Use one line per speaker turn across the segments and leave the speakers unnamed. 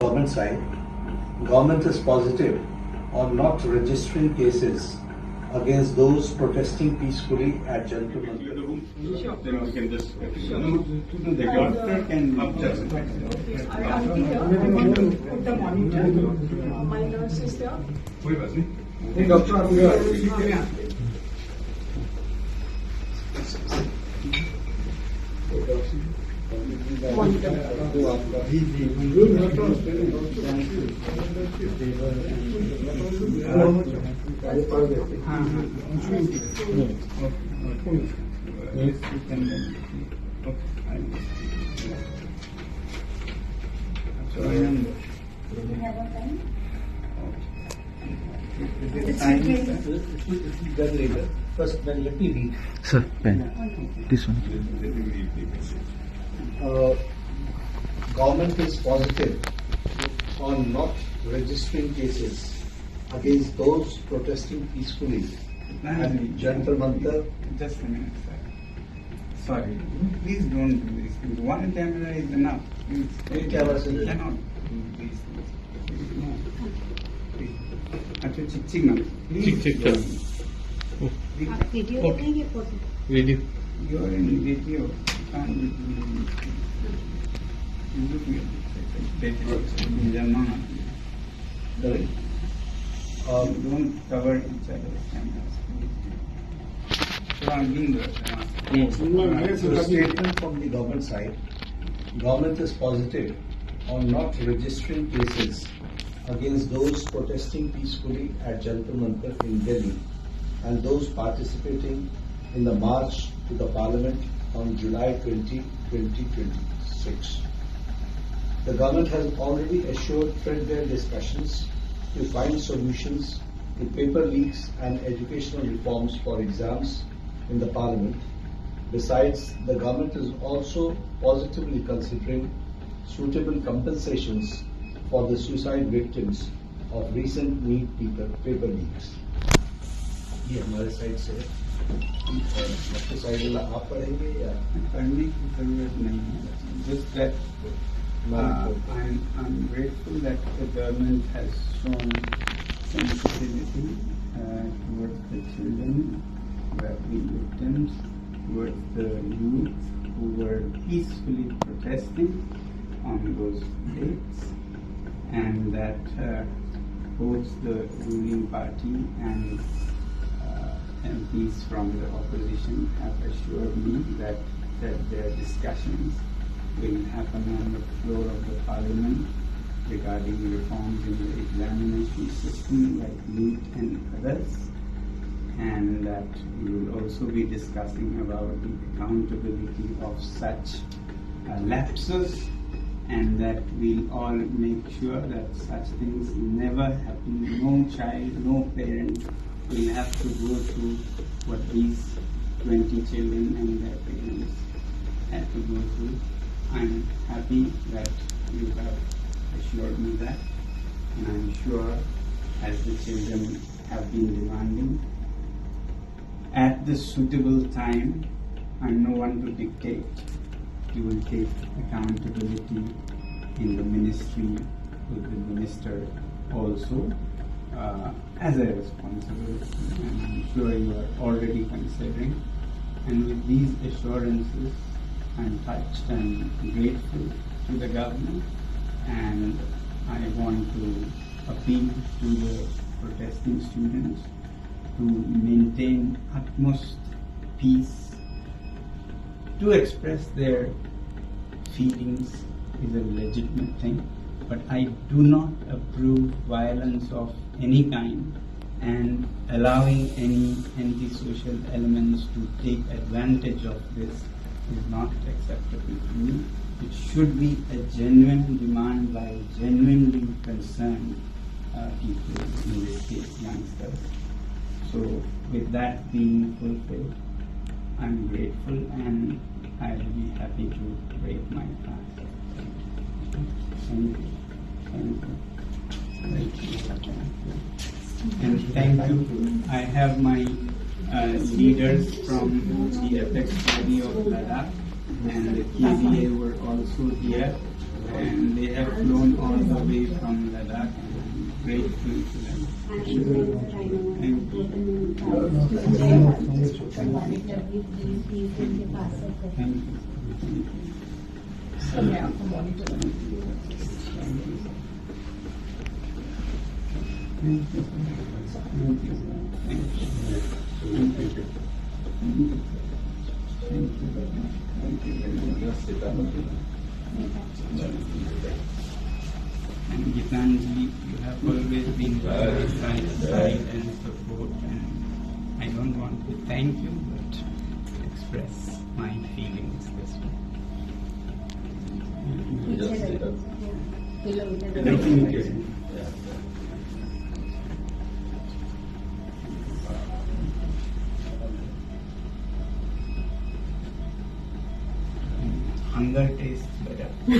Government side, government is positive on not registering cases against those protesting peacefully at Gentleman.
Then we can just the doctor can just.
I want to put the monitor. My nurse is there.
Hey, doctor, आप here.
First, then let me read.
Sir, pen. This one.
Government is positive on not registering cases against those protesting peacefully at Jantar Mantar.
Just a minute, sir. Sorry, please don't do this. One camera is enough.
Eight cameras in there.
Cannot do these things. No. Please. अच्छा चिक ना please
आप video देखेंगे photo
Video.
you are in video can't don't cover each other's cameras. So I'm being
So a statement from the government side. Government is positive on not registering cases against those protesting peacefully at Jantar Mantar in Delhi and those participating in the march to the Parliament on July 20, 2026. The government has already assured threadbare discussions to find solutions to paper leaks and educational reforms for exams in the Parliament. Besides, the government is also positively considering suitable compensations for the suicide victims of recent NEET paper leaks. ये हमारे side से आपके side वाला आप पढ़ेंगे या
पढ़ने की जरूरत नहीं है. Just that I'm grateful that the government has shown sensitivity towards the children who have been victims, towards the youth who were peacefully protesting on those dates, and that both the ruling party and MPs from the opposition have assured me that their discussions will happen on the floor of the Parliament regarding reforms in the examination system like NEET and others, and that we will also be discussing about the accountability of such lapses, and that we'll all make sure that such things never happen. No child, no parent will have to go through what these 20 children and their parents had to go through. I'm happy that you have assured me that, and I'm sure, as the children have been demanding, at the suitable time, I'm no one to dictate, you will take accountability in the ministry with the minister also as a responsibility, and I'm sure you are already considering. And with these assurances, I'm touched and grateful to the government, and I want to appeal to the protesting students to maintain utmost peace. To express their feelings is a legitimate thing, but I do not approve violence of any kind, and allowing any antisocial elements to take advantage of this is not acceptable to me. It should be a genuine demand by genuinely concerned people, in this case youngsters. So with that being fulfilled, I'm grateful and I'll be happy to break my fast. Thank you. Thank you. And thank you. I have my leaders from the apex body of Ladakh and the KBA were also here. and they have flown all the way from Ladakh. I'm grateful to them. Thank you. Thank you.
So, yeah, for monitoring.
Thank you. Thank you. Thank you. Thank you. Thank you very much. Thank you very much. And Gitanji, you have always been by my side and support, and I don't want to thank you, but express my feelings this way. Hunger tastes better.
So,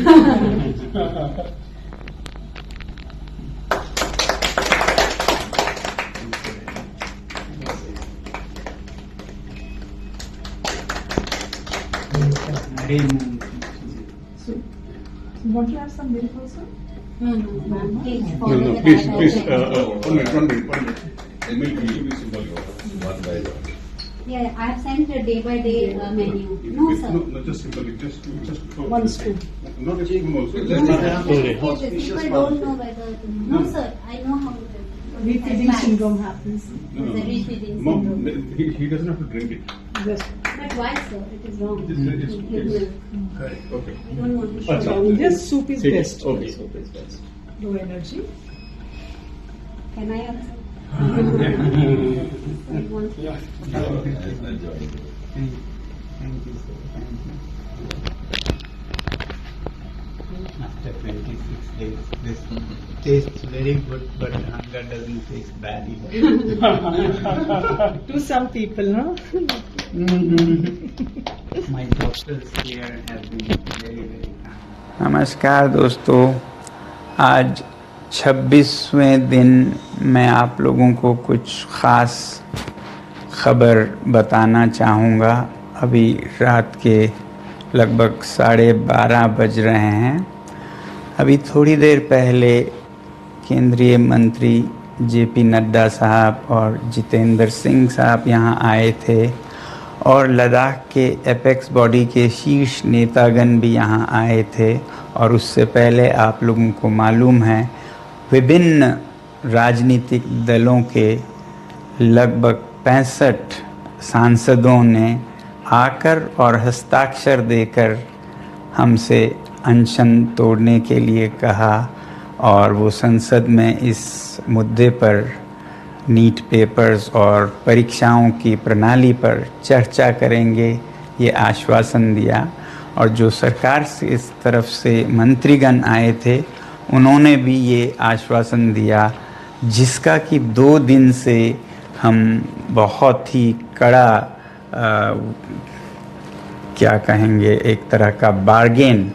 you want to have some milk also?
No, please.
No, please, one minute. MLB symbol one by one.
Yeah, I have sent a day by day menu. No, sir.
No, not just symbolic, just
One spoon.
Not a spoon also.
Yes, people don't know whether. No, sir. I know how it is.
Refeeding syndrome happens.
No,
It's a refeeding
Mom,
syndrome.
he doesn't have to drink it.
Yes.
But why, sir? It is wrong.
It's
Give milk.
correct. Okay.
We don't want to show
Acha.
that.
Just soup is
Take it.
best.
Okay.
Low energy.
Can I also? I want to.
Thank you, sir. Thank you. After 26 days, this tastes very good, but hunger doesn't taste bad either.
To some people, no?
My doctors here have been very, very kind. नमस्कार दोस्तों, आज 26वें दिन मैं आप लोगों को कुछ ख़ास खबर बताना चाहूँगा। अभी रात के लगभग 12:30 बज रहे हैं। अभी थोड़ी देर पहले केंद्रीय मंत्री जेपी नड्डा साहब और जितेंद्र सिंह साहब यहाँ आए थे और लद्दाख के एपेक्स बॉडी के शीर्ष नेतागण भी यहाँ आए थे। और उससे पहले आप लोगों को मालूम है विभिन्न राजनीतिक दलों के लगभग 65 सांसदों ने आकर और हस्ताक्षर देकर हमसे अनशन तोड़ने के लिए कहा और वो संसद में इस मुद्दे पर नीट पेपर्स और परीक्षाओं की प्रणाली पर चर्चा करेंगे, ये आश्वासन दिया। और जो सरकार से इस तरफ से मंत्रीगण आए थे उन्होंने भी ये आश्वासन दिया, जिसका कि 2 दिन से हम बहुत ही कड़ा क्या कहेंगे, एक तरह का बार्गेन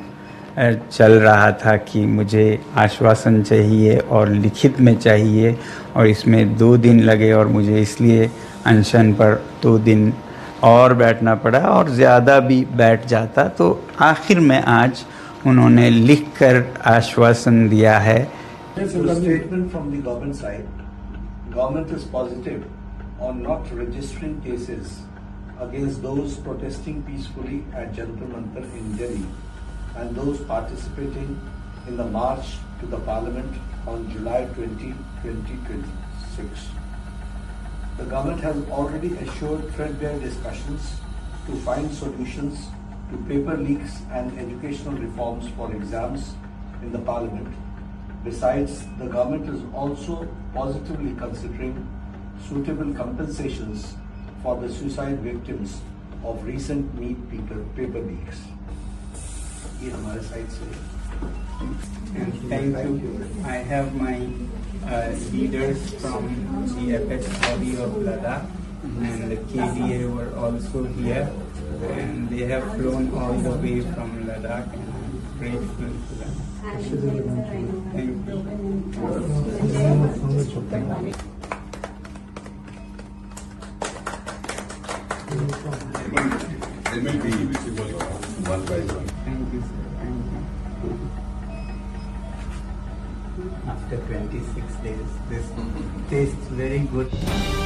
चल रहा था कि मुझे आश्वासन चाहिए और लिखित में चाहिए, और इसमें 2 दिन लगे और मुझे इसलिए अनशन पर 2 दिन और बैठना पड़ा, और ज़्यादा भी बैठ जाता तो आखिर में आज उन्होंने लिखकर आश्वासन दिया है।
Statement from the government side. Government is positive on not registering cases against those protesting peacefully at Jantar Mantar in Delhi and those participating in the march to the Parliament on July 20, 2026. The government has already assured threadbare discussions to find solutions to paper leaks and educational reforms for exams in the Parliament. Besides, the government is also positively considering suitable compensations for the suicide victims of recent NEET paper leaks. ये हमारे side से
And thank you. I have my leaders from the apex body of Ladakh, and the KDA were also here, and they have flown all the way from Ladakh, and I'm grateful to them. Thank you.
MLB symbol one by one.
Thank you, sir. Thank you. after 26 days. This tastes very good.